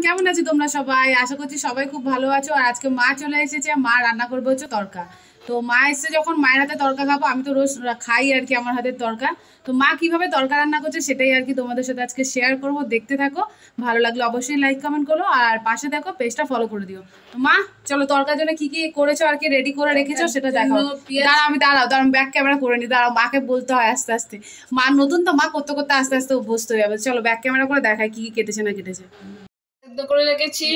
কেমন আছো তোমরা সবাই? আশা করছি সবাই খুব ভালো আছো। আর আজকে মা চলে এসেছে, মা রান্না করবে হচ্ছে তরকা। তো মা এসে যখন মায়ের হাতে তরকা খাবো, আমি তো রোজ খাই আর কি আমার হাতের তরকা। তো মা কিভাবে তরকা রান্না করছে সেটাই আর কি তোমাদের সাথে আজকে শেয়ার করবো, দেখতে থাকো। ভালো লাগলে অবশ্যই লাইক কমেন্ট করো, আর পাশে দেখো পেজটা ফলো করে দিও। তো মা চলো তরকার জন্য কি কি করেছো আর কি রেডি করে রেখেছো সেটা দেখো। দাঁড়াও ব্যাক ক্যামেরা করে নি, দাঁড়াও মাকে বলতে হয় আস্তে আস্তে। মা নতুন তো, মা করতে করতে আস্তে আস্তে অভ্যস্ত হয়ে যাবে। চলো ব্যাক ক্যামেরা করে দেখায় কি কি কেটেছে না কেটেছে। সিদ্ধ করে রেখেছি।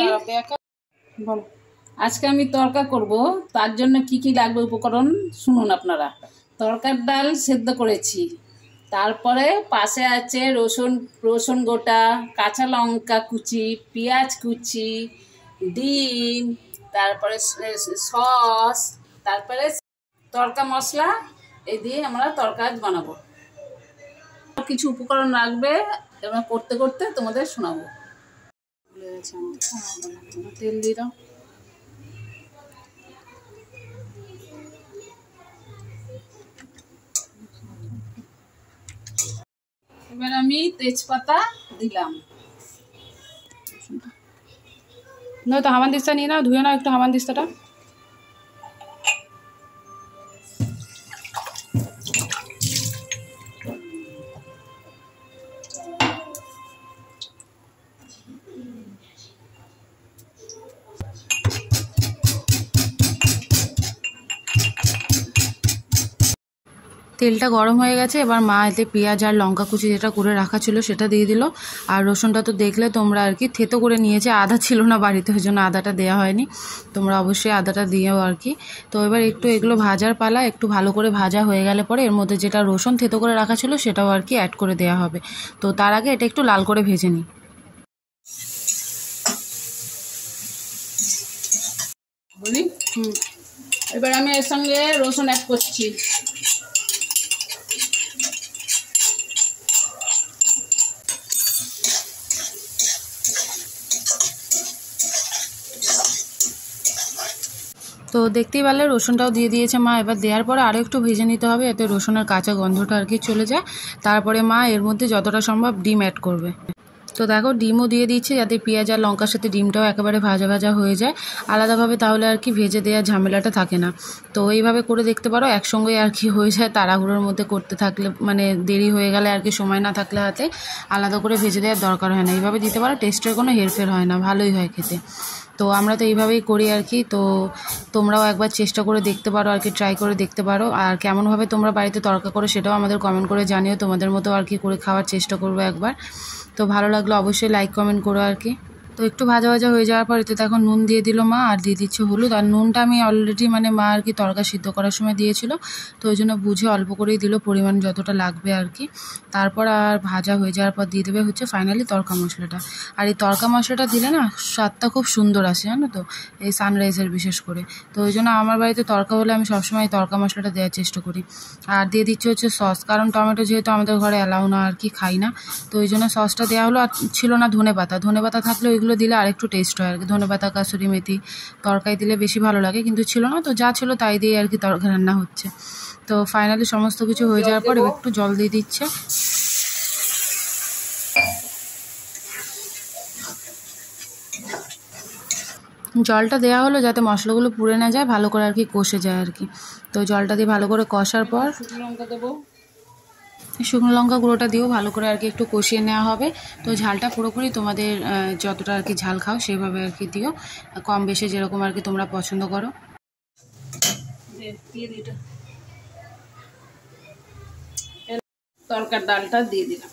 আজকে আমি তরকা করব, তার জন্য কি কি লাগবে উপকরণ শুনুন আপনারা। তরকার ডাল সেদ্ধ করেছি, তারপরে পাশে আছে রসুন গোটা, কাঁচা লঙ্কা কুচি, পেঁয়াজ কুচি, ডিম, তারপরে সস, তারপরে তরকা মশলা। এই দিয়ে আমরা তরকা বানাবো। কিছু উপকরণ লাগবে, এবার করতে করতে তোমাদের শোনাবো। তেল দিয়ে দাও। এবার আমি তেজপাতা দিলাম। নয়তো হামানদিস্তা নিয়ে নাও, ধুয়ে নাও একটু হামানদিস্তাটা। তেলটা গরম হয়ে গেছে, এবার মা এতে পেঁয়াজ আর লঙ্কা কুচি যেটা করে রাখা ছিল সেটা দিয়ে দিল। আর রসুনটা তো দেখলে তোমরা আর কি থেতো করে নিয়েছে, আদা ছিল না বাড়িতে, ওই জন্য আদাটা দেওয়া হয়নি। তোমরা অবশ্যই আদাটা দিও আর কি। তো এবার একটু এগুলো ভাজার পালা, একটু ভালো করে ভাজা হয়ে গেলে পরে এর মধ্যে যেটা রসুন থেতো করে রাখা ছিল সেটাও আর কি অ্যাড করে দেওয়া হবে। তো তার আগে এটা একটু লাল করে ভেজে নিই। বলি এবার আমি এর সঙ্গে রসুন অ্যাড করছি। তো দেখতেই পারলে রসুনটাও দিয়ে দিয়েছে মা। এবার দেওয়ার পরে আরও একটু ভেজে নিতে হবে, এতে রসুনের কাঁচা গন্ধটা আর কি চলে যায়। তারপরে মা এর মধ্যে যতটা সম্ভব ডিম অ্যাড করবে। তো দেখো ডিমও দিয়ে দিচ্ছে, যাতে পেঁয়াজ আর লঙ্কার সাথে ডিমটাও একেবারে ভাজা ভাজা হয়ে যায় আলাদাভাবে, তাহলে আর কি ভেজে দেওয়ার ঝামেলাটা থাকে না। তো এইভাবে করে দেখতে পারো, একসঙ্গে আর কি হয়ে যায়। তাড়াহুড়োর মধ্যে করতে থাকলে মানে দেরি হয়ে গেলে আর কি, সময় না থাকলে হাতে আলাদা করে ভেজে দেওয়ার দরকার হয় না। এইভাবে দিতে পারো, টেস্টের কোনো হেরফের হয় না, ভালোই হয় খেতে। তো আমরা তো এইভাবেই করি আর কি। তো তোমরাও একবার চেষ্টা করে দেখতে পারো আর কি, ট্রাই করে দেখতে পারো। আর কেমনভাবে তোমরা বাড়িতে তরকা করো সেটাও আমাদের কমেন্ট করে জানিও, তোমাদের মতো আর কি করে খাওয়ার চেষ্টা করবো একবার। তো ভালো লাগলো অবশ্যই লাইক কমেন্ট করো আর কি। তো একটু ভাজা ভাজা হয়ে যাওয়ার পর এতে এখন নুন দিয়ে দিল মা, আর দিয়ে দিচ্ছে হলুদ। আর নুনটা আমি অলরেডি মানে মা আর কি তরকা সিদ্ধ করার সময় দিয়েছিল, তো ওই জন্য বুঝে অল্প করেই দিল, পরিমাণ যতটা লাগবে আর কি। তারপর আর ভাজা হয়ে যাওয়ার পর দিয়ে দেবে হচ্ছে ফাইনালি তরকা মশলাটা। আর এই তরকা মশলাটা দিলে না স্বাদটা খুব সুন্দর আসে, জানো তো, এই সানরাইজের বিশেষ করে। তো ওই জন্য আমার বাড়িতে তরকা হলে আমি সবসময় তরকা মশলাটা দেওয়ার চেষ্টা করি। আর দিয়ে দিচ্ছে হচ্ছে সস, কারণ টমেটো যেহেতু আমাদের ঘরে অ্যালাউ না আর কি, খাই না, তো ওই জন্য সসটা দেওয়া হলো। আর ছিল না ধনে পাতা থাকলে ওইগুলো দিলে আরেকটু টেস্ট হয় আর কি। ধনে পাতা, কাসুরি মেথি তরকারি দিলে বেশি ভালো লাগে, কিন্তু ছিল না, তো যা ছিল তাই দিয়ে আর কি তরকা রান্না হচ্ছে। তো ফাইনালি সমস্ত কিছু হয়ে যাওয়ার পর একটু জল দিয়ে দিচ্ছে। জলটা দেওয়া হলো যাতে মশলাগুলো পুড়ে না যায়, ভালো করে আর কি কষে যায় আর কি। তো জলটা দিয়ে ভালো করে কষার পর লঙ্কা দেবো, শুকনো লঙ্কা গুঁড়োটা দিয়েও ভালো করে আর কি একটু কষিয়ে নেওয়া হবে। তো ঝালটা পুরোপুরি তোমাদের যতটা আর কি ঝাল খাও সেভাবে আর কি দিও, কম বেশি যেরকম আর কি তোমরা পছন্দ করো। তরকার ডালটা দিয়ে দিলাম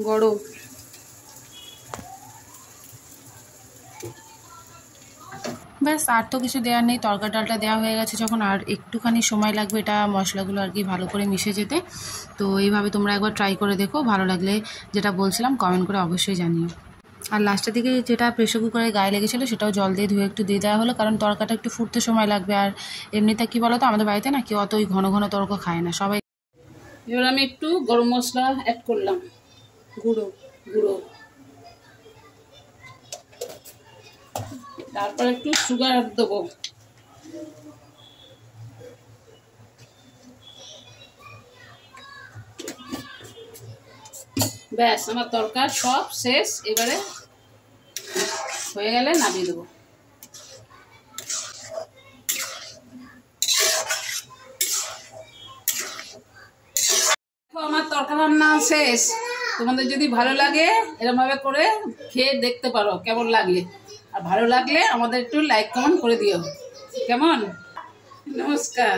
গরম। ব্যাস আর তো কিছু দেওয়ার নেই, তরকা ডালটা দেওয়া হয়ে গেছে যখন, আর একটুখানি সময় লাগবে এটা মশলাগুলো আর কি ভালো করে মিশে যেতে। তো এইভাবে তোমরা একবার ট্রাই করে দেখো, ভালো লাগলে যেটা বলছিলাম কমেন্ট করে অবশ্যই জানিও। আর লাস্টের দিকে যেটা প্রেশার কুকারে গায়ে লেগেছিলো সেটাও জল দিয়ে ধুয়ে একটু দিয়ে দেওয়া হলো, কারণ তরকাটা একটু ফুটতে সময় লাগবে। আর এমনিতে কি বলো তো, আমাদের বাড়িতে না কেউ অত ওই ঘন ঘন তরকা খায় না, সবাই। এবার আমি একটু গরম মশলা অ্যাড করলাম, গুঁড়ো। তারপর একটু সুগার দেবো। ব্যাস আমার তরকার সব শেষ। এবারে হয়ে গেলে নামিয়ে দেবো। আমার তরকারি রান্না শেষ। তোমাদের যদি ভালো লাগে এরকমভাবে করে খেয়ে দেখতে পারো কেমন লাগে, আর ভালো লাগলে আমাদের একটু লাইক কমেন্ট করে দিও। কেমন? নমস্কার।